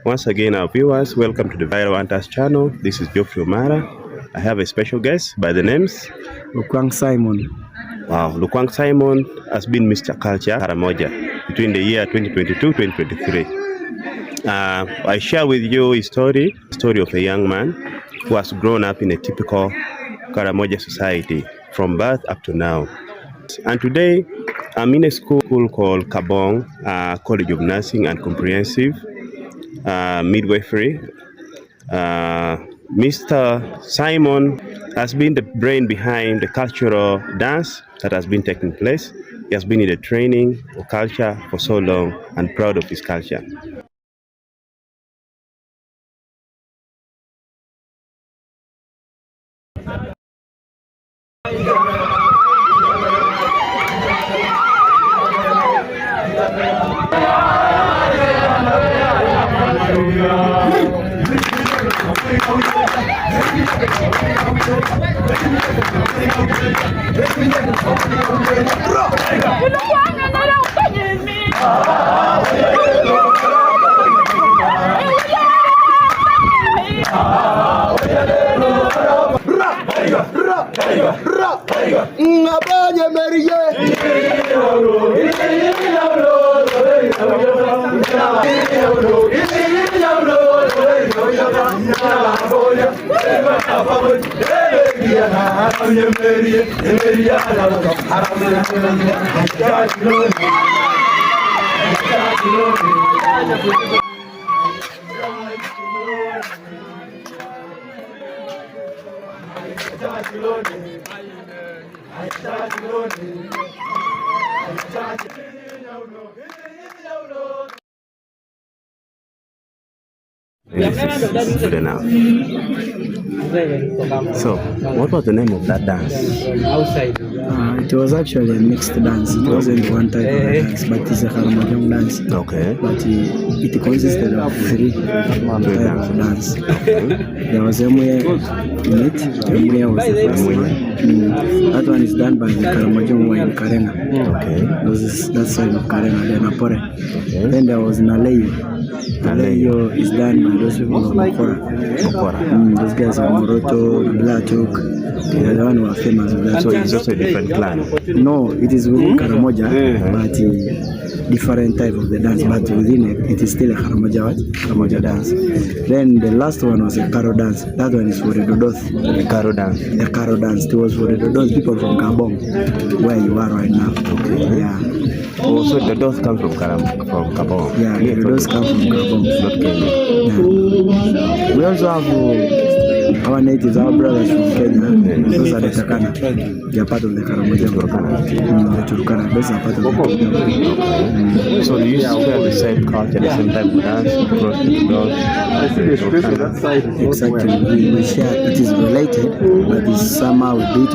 Once again, our viewers, welcome to the Viral Hunters channel. This is Geoffrey Omara. I have a special guest by the names LOKWANG Simon. Wow, LOKWANG Simon has been Mr. Culture Karamoja between the year 2022-2023. I share with you a story of a young man who has grown up in a typical Karamoja society from birth up to now. And today, I'm in a school called KAABONG, College of Nursing and Comprehensive Midwifery. Mr. Simon has been the brain behind the cultural dance that has been taking place. He has been in the training of culture for so long and proud of his culture. This is good enough. So, what was the name of that dance? It was actually a mixed dance. It wasn't one type of dance, but it's a Karamoja dance. Okay. But it consisted of three types of dance. Okay. There was Emwe in it. Emwe was the first one. That one is done by the Karamoja in Karena. Okay. That side of Karena, then Apore. Okay. Then there was Naleyo. Naleyo is done by those people of Okora. Those guys are Moroto, Blatuk. They are the one who are famous with that. So it's also a different clan? No, it is within Karamoja, but different type of the dance. But within it is still a Karamoja dance. Then the last one was a Karo dance. That one is for the Dodoth. The Karo dance? The Karo dance. It was for the Dodoth people from KAABONG, where you are right now. Okay. Yeah. Oh, so the Dodoth come from KAABONG? Yeah, the Dodoth come from KAABONG. Not Kenya. Yeah. We also have our natives, our brothers from Kenya. Those are the Takana. They are part of the Karamoja. The Turkana. Those are part of the Karamoja. So do you share the same culture, the same type of dance across the dogs? Exactly. We share. It is related, but it's somehow a bit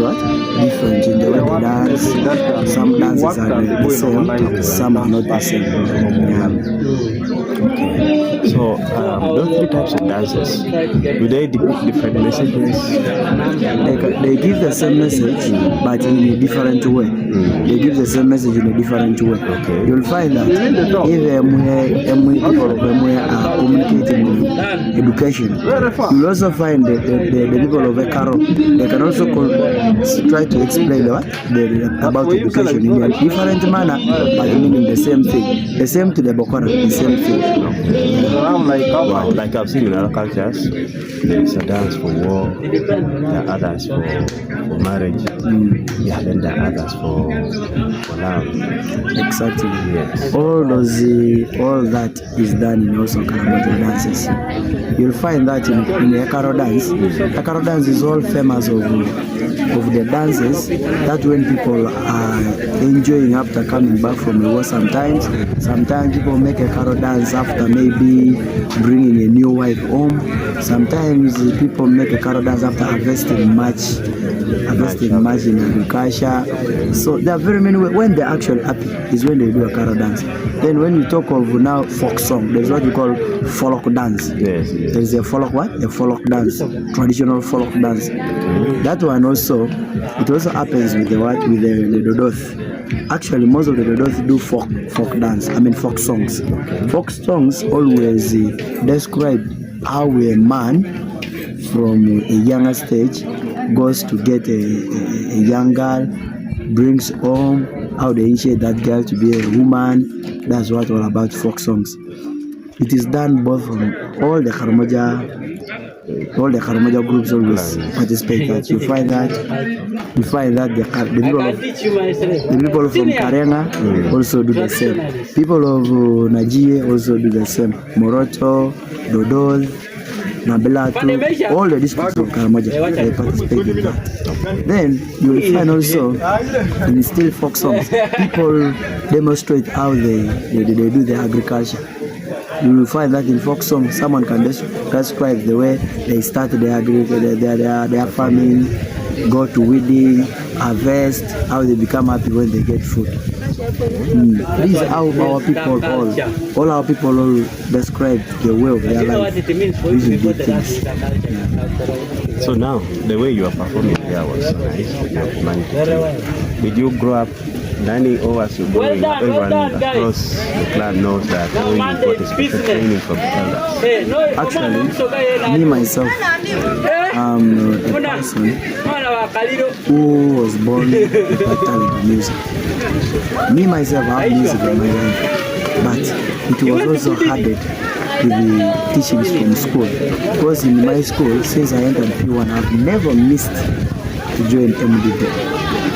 different in the way they dance. Some dances are the same, some are not the same. Yeah. Okay. So those three types of dances, do they depict different messages? They give the same message, but in a different way. They give the same message in a different way. Okay. You'll find that if people of Emwe are communicating education, you'll also find the people of Ekaro, they can also try to explain about education in a different manner, but meaning the same thing. The same to the Bokora, the same thing. Wow, like I've seen in other cultures, there is a dance for war, there are others for marriage, yeah, then there are others for love. Exactly. Yes. All that is done in also Karamoja dances. You'll find that in the Karo dance. The Karo dance is all famous of the dances that when people are enjoying after coming back from the war sometimes people make a Karo dance after maybe bringing a new wife home. Sometimes people make a Karo dance after harvesting much in agriculture. So there are very many ways. When they're actually happy is when they do a Karo dance. Then when you talk of now folk song, there's what you call folk dance. Yes. There's a folk what? A folk dance, traditional folk dance. That one also, it also happens with the Dodoth. Actually, most of the Dodoth do folk dance. I mean folk songs. Folk songs always describe how a man from a younger stage goes to get a young girl, brings home, how they initiate that girl to be a woman. That's what all about folk songs. It is done both from all the Karamoja groups always participate. That you find that the people from Karenga also do the same. People of Najie also do the same. Moroto, Dodol, Nabelatu, all the districts of Karamoja, they participate in that. Then you will find also in still folk songs, people demonstrate how they do the agriculture. You will find that in folk songs, someone can describe the way they start their farming, go to weeding, harvest, how they become happy when they get food. This is how our people all our people all describe the way of their life using these things. Yeah. So now, the way you are performing there was so nice with your humanity. Did you grow up learning, or as you going, everyone across the clan knows that you got a special training from the elders? Actually, me myself, I'm a person who was born with a talent of music. Me myself, I have music in my life, but it was also harder with the teachings from school, because in my school, since I entered P1, I've never missed to join MDB.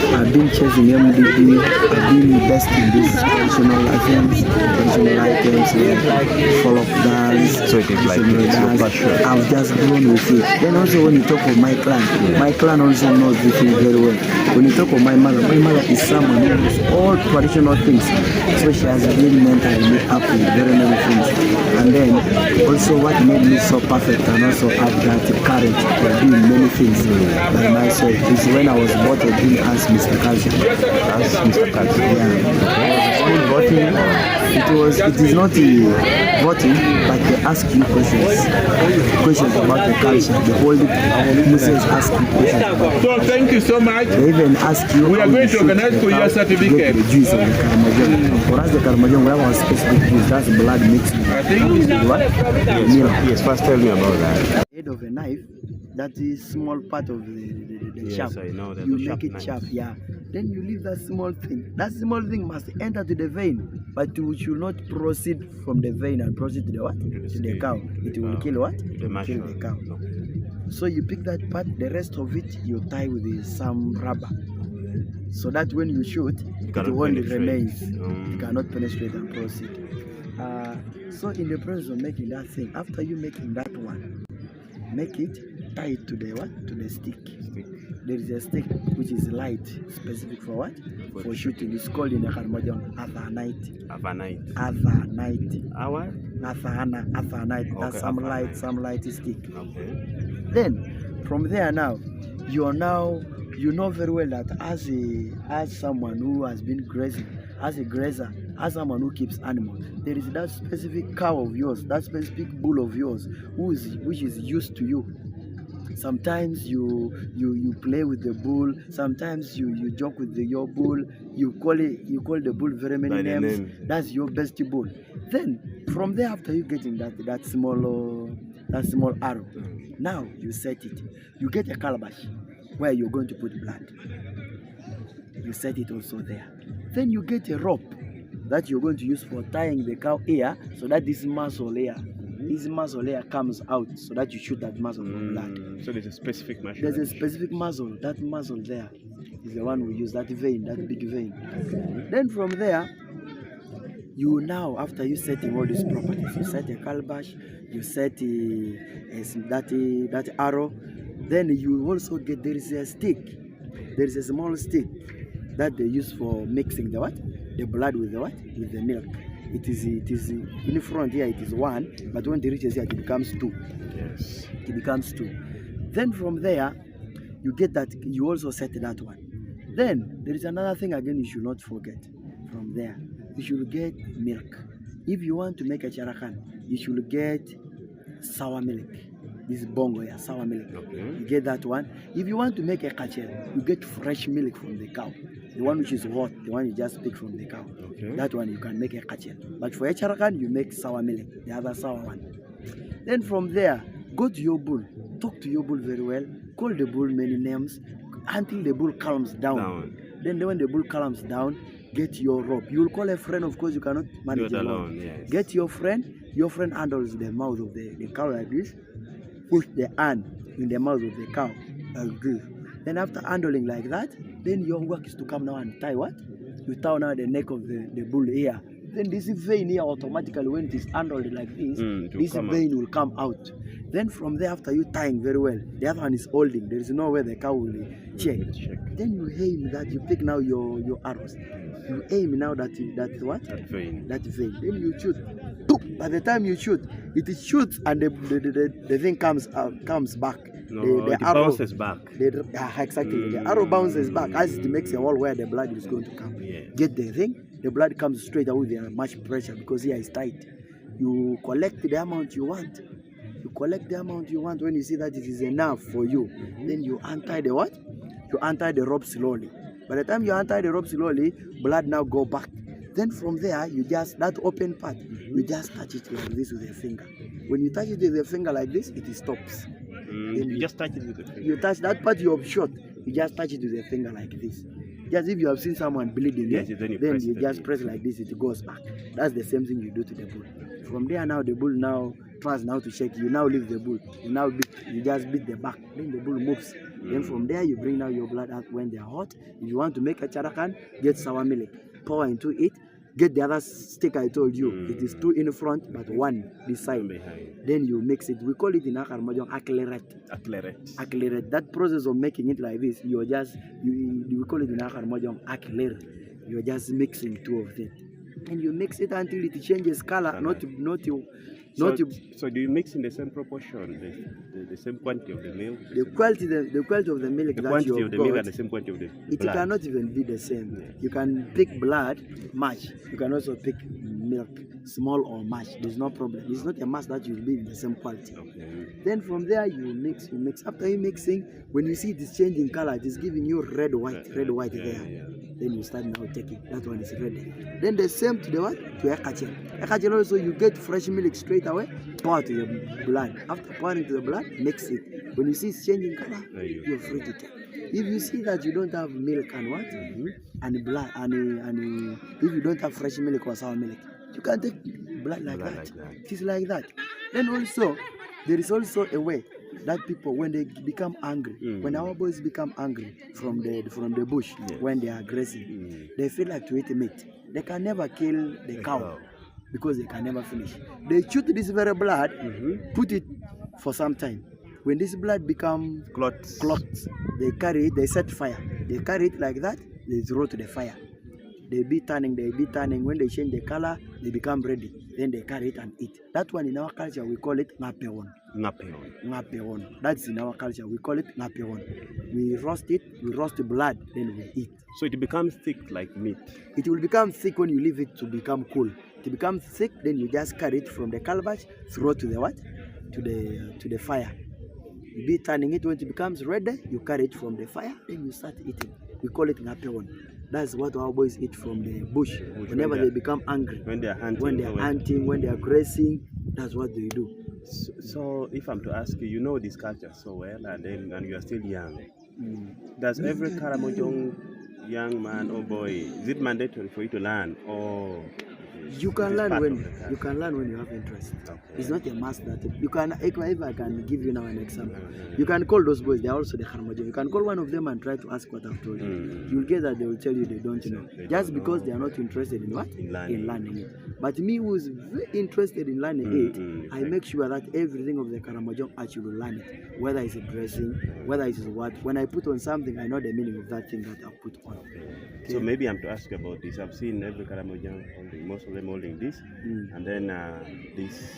I've been chasing MDB, I've been best in these traditional items, like folk dance, so it is like your passion. I've just grown with it. Then also when you talk of my clan also knows this thing very well. When you talk of my mother is someone who knows all traditional things, so she has been mentally up with very many things. And then also what made me so perfect and also have that courage for doing many things by myself is when I was voted in as Mr. Culture. As Mr. Culture? Yeah. School voting? It is not voting, but they ask you questions about the culture. The whole Muslims ask you questions about So thank you so much. They even ask you. We are going to organize for your certificate. The juice of the Karamojong. For us, the Karamojong, we have our specific juice. That's blood mixed with what? Milk. Yes, first tell me about that. Head of a knife, that is small part of the Yes, sharp. I know that. You make it sharp, yeah. Then you leave that small thing. That small thing must enter to the vein, but you should not proceed from the vein and proceed to the what? To the cow. It will kill what? Kill the cow. So you pick that part, the rest of it you tie with some rubber, so that when you shoot, it only remains. You cannot penetrate and proceed. So in the process of making that thing, after you making that one, make it, tie it to the what? To the stick. There is a stick which is light, specific for what? For shooting. It's called in the Karamojong Athanite. Our? Athanite. That's Okay, some light stick. Okay. Then from there now, you know very well that as someone who has been grazing, as a grazer, as someone who keeps animals, there is that specific cow of yours, that specific bull of yours, which is used to you. Sometimes you play with the bull. Sometimes you joke with your bull. You call the bull very many names. That's your best bull. Then from there, after you getting that small arrow, now you set it. You get a calabash where you're going to put blood. You set it also there. Then you get a rope that you're going to use for tying the cow ear, so that this muscle layer comes out, so that you shoot that muscle for blood. So there's a specific muscle. There's a specific muscle. That muscle there is the one we use, that vein, that big vein. Then from there, you now, after you setting all these properties, you set a calabash, you set that arrow. Then you also get, there is a stick. There is a small stick that they use for mixing the what? The blood with the what? With the milk. It is in front here, it is one, but when it reaches here, it becomes two. Yes. It becomes two. Then from there, you get that, you also set that one. Then there is another thing again you should not forget. From there, you should get milk. If you want to make a charakan, you should get sour milk. This is bongo here, sour milk. Okay. You get that one. If you want to make a kachel, you get fresh milk from the cow. The one which is hot, the one you just pick from the cow. Okay. That one you can make a kachel. But for a charakan, you make sour milk, the other sour one. Then from there, go to your bull, talk to your bull very well, call the bull many names until the bull calms down. Then when the bull calms down, get your rope. You will call a friend, of course, you cannot manage it alone. Yes. Get your friend handles the mouth of the cow like this, push the hand in the mouth of the cow like this. Then after handling like that, then your work is to come now and tie what? You tie now the neck of the bull here. Then this vein here automatically, when it is handled like this, this vein will come out. Then from there, after you tying very well, the other one is holding. There is no way the cow will check. Then you aim that, you pick now your arrows. You aim now that what? That vein. Then you shoot. By the time you shoot, it shoots and the thing comes back. No, the arrow bounces back. Exactly. The arrow bounces back as it makes a hole where the blood is going to come. Yeah. Get the thing. The blood comes straight away with much pressure because here is tight. You collect the amount you want. When you see that it is enough for you, then you untie the what? You untie the rope slowly. By the time you untie the rope slowly, blood now go back. Then from there, you just, that open part, you just touch it like this with your finger. When you touch it with your finger like this, it stops. Then you just touch it with the finger. You touch that part you have shot, you just touch it with your finger like this. Just if you have seen someone bleeding, yes, then you just press like this, it goes back. That's the same thing you do to the bull. From there now, the bull now tries now to shake you. Now leave the bull. You just beat the back. Then the bull moves. Then from there, you bring now your blood out when they are hot. If you want to make a charakan, get sour milk, pour into it. Get the other stick I told you. It is 2 in front, but 1 beside. Then you mix it. We call it in Akarmajong accelerate. That process of making it like this, we call it in Akarmajong accelerate. You're just mixing 2 of them. And you mix it until it changes color, So do you mix in the same proportion, the same quantity of the milk? The quality of the milk, the quantity of the milk and the same quantity of the blood. It cannot even be the same. Yes. You can pick blood much. You can also pick milk small or much. There's no problem. It's not a mass that will be in the same quality. Okay. Then from there you mix. After you mixing, when you see it is changing color, it is giving you red white there. Yeah. Then you start now taking. That one is ready. Then the same to the what? To ekachel. Ekachel also you get fresh milk straight away, pour to your blood. After pouring to the blood, mix it. When you see it's changing color, you're free to take. If you see that you don't have milk and what? And blood, and if you don't have fresh milk or sour milk, you can take blood like that. It is like that. Then also, there is also a way that people, when they become angry, when our boys become angry from the bush, when they are aggressive, they feel like to eat meat. They can never kill the cow because they can never finish. They shoot this very blood, put it for some time. When this blood becomes clots, they carry it, they set fire. They carry it like that, they throw to the fire. They be turning. When they change the color, they become ready. Then they carry it and eat. That one in our culture, we call it ngapeon. Ngapeon. That's in our culture, we call it ngapeon. We roast it, we roast the blood, then we eat. So it becomes thick like meat? It will become thick when you leave it to become cool. It becomes thick, then you just carry it from the calabash, throw to the what? To the fire. You be turning it. When it becomes ready, you carry it from the fire, then you start eating. We call it ngapeon. That's what our boys eat from the bush. Whenever they become angry, when they are hunting, when they are grazing, that's what they do. So if I'm to ask you, you know this culture so well, and you are still young. Does every Karamojong young man or boy, is it mandatory for you to learn, or you can learn when you have interest? Okay. It's not a must that you can. If I can give you now an example, you can call those boys. They are also the Karamojong. You can call one of them and try to ask what I've told you. You'll get that they will tell you they don't know, just because they are not interested in what? In learning it. But me, who is very interested in learning it, I make sure that everything of the Karamojong actually learn it. Whether it's a dressing, whether it's what. When I put on something, I know the meaning of that thing that I put on. Okay. So maybe I'm to ask you about this. I've seen every Karamojong holding, most of them holding this, and then this.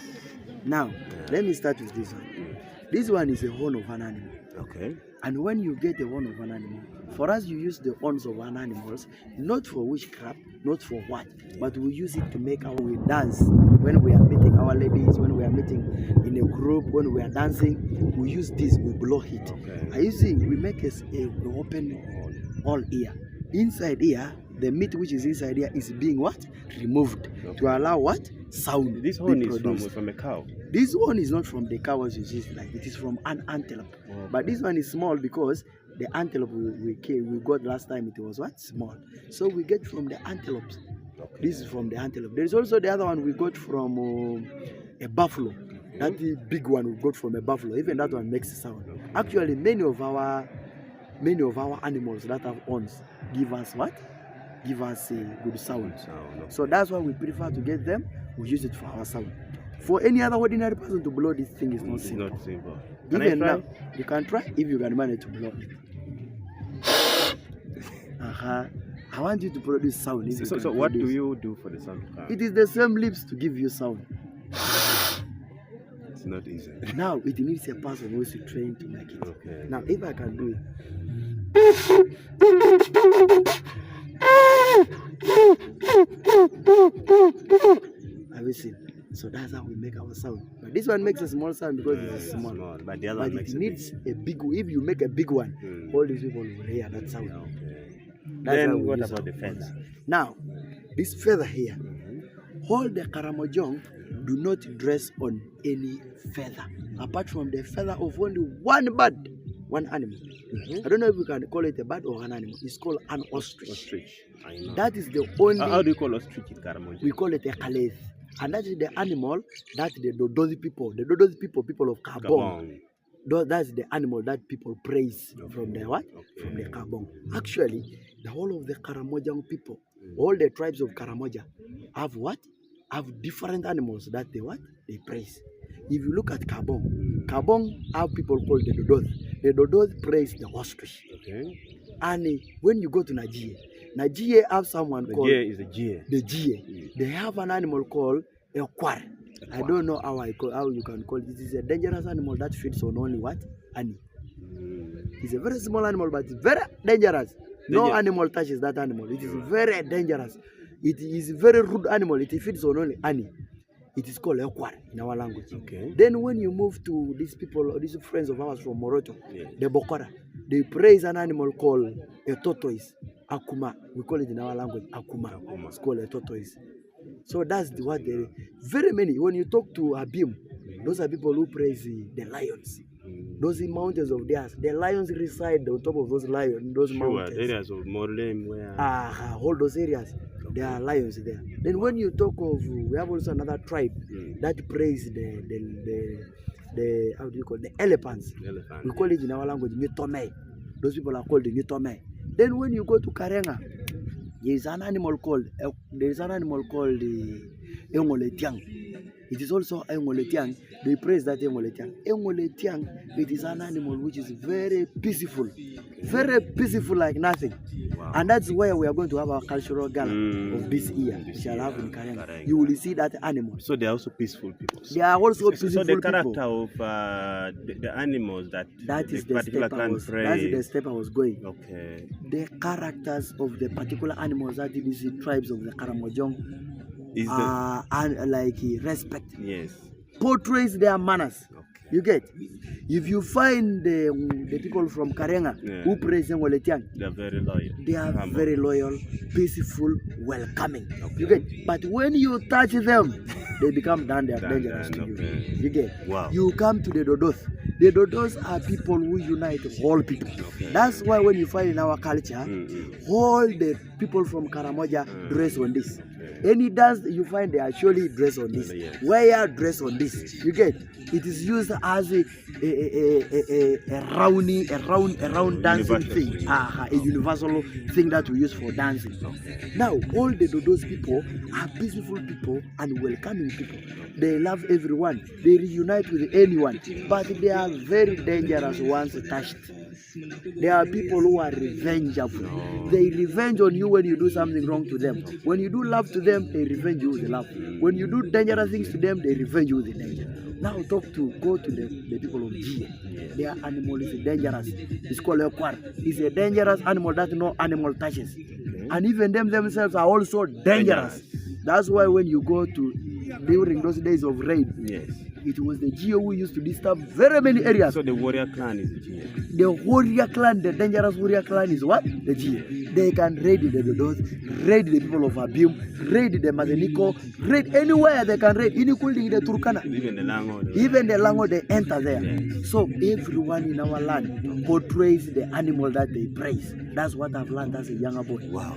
Now, let me start with this one. This one is a horn of an animal. Okay. And when you get the horn of an animal, for us, you use the horns of an animals, not for witchcraft, not for what, but we use it to make our way dance. When we are meeting our ladies, when we are meeting in a group, when we are dancing, we use this, we blow it. Okay. Are you seeing? We make an open all ear. Inside here, the meat which is inside here is being what? Removed to allow what? Sound. This one be is produced. from a cow. This one is not from the cow as you see, like it is from an antelope. Okay. But this one is small because the antelope we got last time, it was what? Small. So we get from the antelopes. Okay. This is from the antelope. There is also the other one we got from a buffalo. That the big one we got from a buffalo. Even that one makes a sound. Actually, many of our animals that have horns give us what? Give us a good sound. So that's why we prefer to get them. We use it for our sound. For any other ordinary person to blow this thing is not simple. Not simple. Even now, you can try if you can manage to blow it. I want you to produce sound. So what do you do for the sound to come? It is the same lips to give you sound. It's not easy. Now it needs a person who is trained to make it. Okay. Now if I can do it. Have you seen? So that's how we make our sound. But this one makes a small sound because it is small. But the other one makes it needs a big one. If you make a big one, all these people will hear that sound. Then what about the feather? Now, this feather here, all the Karamojong do not dress on any feather, apart from the feather of only one bird, one animal. I don't know if we can call it a bird or an animal. It's called an ostrich. Ostrich. I know. That is the only. How do you call ostrich in Karamojong? We call it a kaleth. And that is the animal that the Dodozi people of KAABONG. That's the animal that people praise from the what? From the KAABONG. Actually, the whole of the Karamojong people, all the tribes of Karamoja have what? Have different animals that they what? They praise. If you look at KAABONG have people called the Dodozi. The Dodozi praise the ostrich. Okay. And when you go to Nigeria have someone called is the Jie. The Jie. They have an animal called a kwar. I don't know how you can call it. It is a dangerous animal that feeds on only what? Honey. It's a very small animal, but it's very dangerous. No animal touches that animal. It is very dangerous. It is a very rude animal. It feeds on only honey. It is called Ekwar in our language. Okay. Then when you move to these people, these friends of ours from Moroto, the Bokora, they praise an animal called a tortoise, Akuma. We call it in our language Akuma. It's called a tortoise. So that's what they very many. When you talk to Abim, those are people who praise the lions. Those mountains of theirs, the lions reside on top of those mountains. Areas of Morlem where all those areas, there are lions there. Then when you talk of, we have also another tribe that praise the how do you call it? The elephants. We call it in our language Nyutome. Those people are called the Nyutome. Then when you go to Karenga, there is an animal called the Engoletiang. It is also Engoletiang. They praise that Engoletiang. Engoletiang, it is an animal which is very peaceful like nothing. Wow. And that's where we are going to have our cultural gala of this year. We shall have in Karenga. You will see that animal. So they are also peaceful people. They are also peaceful people. So the character of the animals that is the step I was going. Okay. The characters of the particular animals that these tribes of the Karamojong respect. Yes. Portrays their manners. Okay. You get? If you find the people from Karenga who praise Ngoletiang, they are very loyal. They are very loyal, peaceful, welcoming. Okay. You get? But when you touch them, they become dangerous to you. You get? Wow. You come to the Dodos. The Dodos are people who unite all people. Okay. That's why when you find in our culture, all the people from Karamoja dress on this. Any dance you find, they actually dress on this. Where dress on this? You get? It is used as a round dancing thing, a universal thing that we use for dancing. Now, all the Dodos people are peaceful people and welcoming people. They love everyone. They reunite with anyone, but they are very dangerous once touched. There are people who are revengeful. They revenge on you when you do something wrong to them. When you do love to them, they revenge you with the love. When you do dangerous things to them, they revenge you with the danger. Now go to the people of G. Their animal is dangerous. It's called a kwar. It's a dangerous animal that no animal touches. And even themselves are also dangerous. That's why when you go to during those days of rain, It was the Geo who used to disturb very many areas. So the warrior clan is the Geo. The warrior clan, the dangerous warrior clan is what? The Geo. They can raid the Dodot, raid the people of Abium, raid the Mazeniko, raid anywhere they can raid. Including the Turkana. Even the Lango. Even the Lango, they enter there. Yes. So everyone in our land portrays the animal that they praise. That's what I've learned as a younger boy. Wow.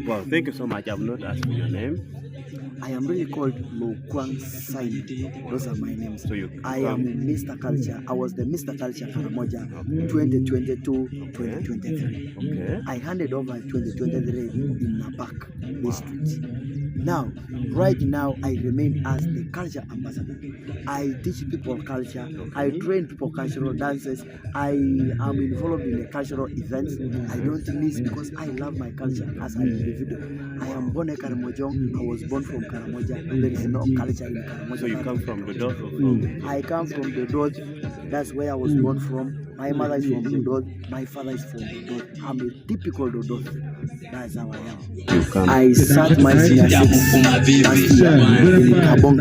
Wow, thank you so much. I've not asked for your name. I am really called LOKWANG Simon. Those are my names. So I am Mr. Culture. I was the Mr. Culture Karamoja 2022-2023. Okay. I handed over 2023 in Napak district. Now, right now, I remain as the culture ambassador. I teach people culture. I train people cultural dances. I am involved in the cultural events. I don't miss because I love my culture as an individual. I am born a Karamojong. I was born from Karamoja. There is no culture in Karamoja. So you come from the Dodot? I come from the Dodot. That's where I was born from. My mother is from Dodot. My father is from Dodot. I'm a typical Dodot. That's how I am. I start my senior six last year in KAABONG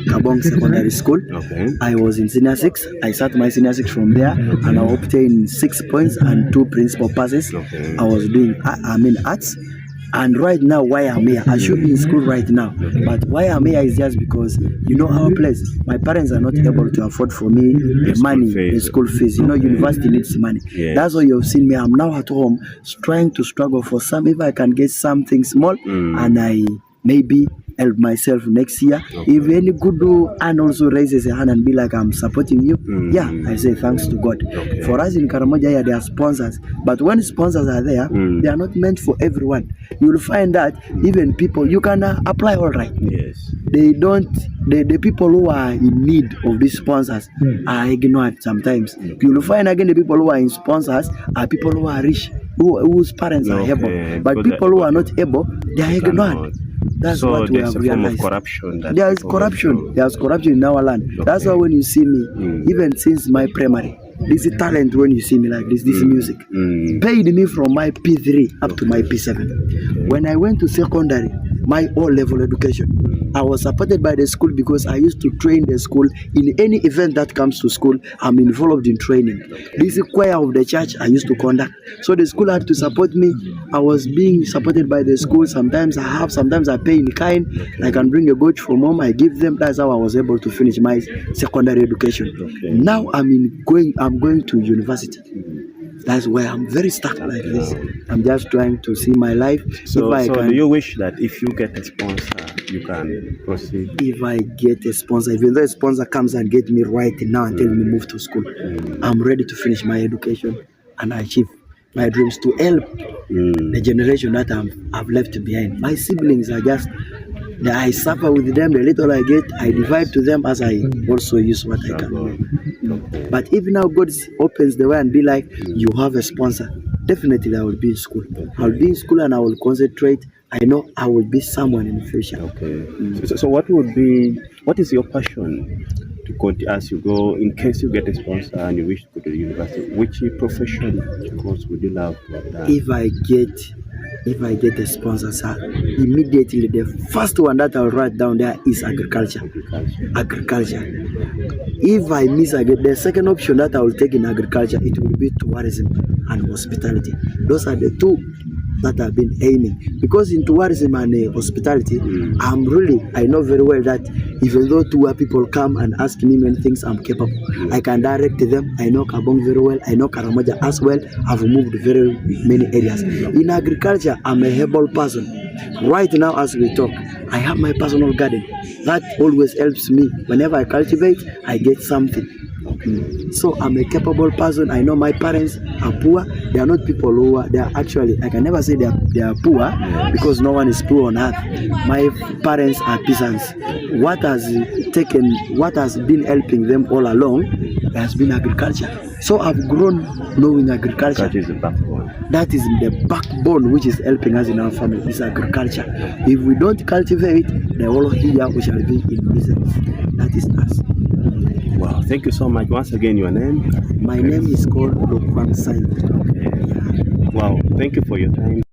KAABONG Secondary School. Okay. I was in senior 6. I start my senior 6 from there, and I obtained 6 points and 2 principal passes. Okay. I was doing arts. And right now, why I'm here, I should be in school right now. But why I'm here is just because, you know, our place, my parents are not able to afford for me the money, the school fees. You know, university needs money. Yes. That's why you've seen me. I'm now at home trying to struggle for some, if I can get something small, and I maybe help myself next year. Okay. If any good do and also raises a hand and be like, I'm supporting you, yeah, I say thanks to God. Okay. For us in Karamoja, yeah, there are sponsors, but when sponsors are there, they are not meant for everyone. You will find that even people, you can apply all right. Yes. They don't, the people who are in need of these sponsors are ignored sometimes. You will find again the people who are in sponsors are people who are rich, whose parents are able, but people who are not able, they are ignored. That's so what we have realized. Corruption. There is corruption. There's corruption in our land. Okay. That's why when you see me, even since my primary, this is talent when you see me like this. This is music. Paid me from my P3 up to my P7. Okay. When I went to secondary, my O-level education, I was supported by the school because I used to train the school. In any event that comes to school, I'm involved in training. This is choir of the church I used to conduct. So the school had to support me. I was being supported by the school. Sometimes I have, sometimes I pay in kind. I can bring a goat from home, I give them. That's how I was able to finish my secondary education. Okay. Now I'm going to university. That's where I'm very stuck like this. I'm just trying to see my life. So do you wish that if you get a sponsor, you can proceed? If I get a sponsor, if the sponsor comes and get me right now and tell me move to school, I'm ready to finish my education and achieve my dreams to help the generation that I've left behind. My siblings are just, I suffer with them. The little I get, I divide to them as I also use what I can. But if now God opens the way and be like, you have a sponsor, definitely I will be in school. I'll be in school and I will concentrate. I know I will be someone in the future. Okay. So what is your passion to continue as you go, in case you get a sponsor and you wish to go to the university? Which profession course would you love to have done? If I get a sponsor, sir, immediately the first one that I'll write down there is agriculture. If I miss the second option that I will take in agriculture, it will be tourism and hospitality. Those are the two that I've been aiming. Because in tourism and hospitality, I know very well that even though two people come and ask me many things, I'm capable. I can direct them. I know KAABONG very well. I know Karamoja as well. I've moved very many areas. In agriculture, I'm a herbal person. Right now as we talk, I have my personal garden. That always helps me. Whenever I cultivate, I get something. So I'm a capable person. I know my parents are poor. They are not people who are, they are actually, I can never say they are poor because no one is poor on earth. My parents are peasants. What has been helping them all along has been agriculture. So I've grown knowing agriculture. That is the backbone. That is the backbone which is helping us in our family, is agriculture. If we don't cultivate, the whole here we shall be in business. That is us. Wow, thank you so much. Once again, your name? My name is called LOKWANG. Okay. Wow, thank you for your time.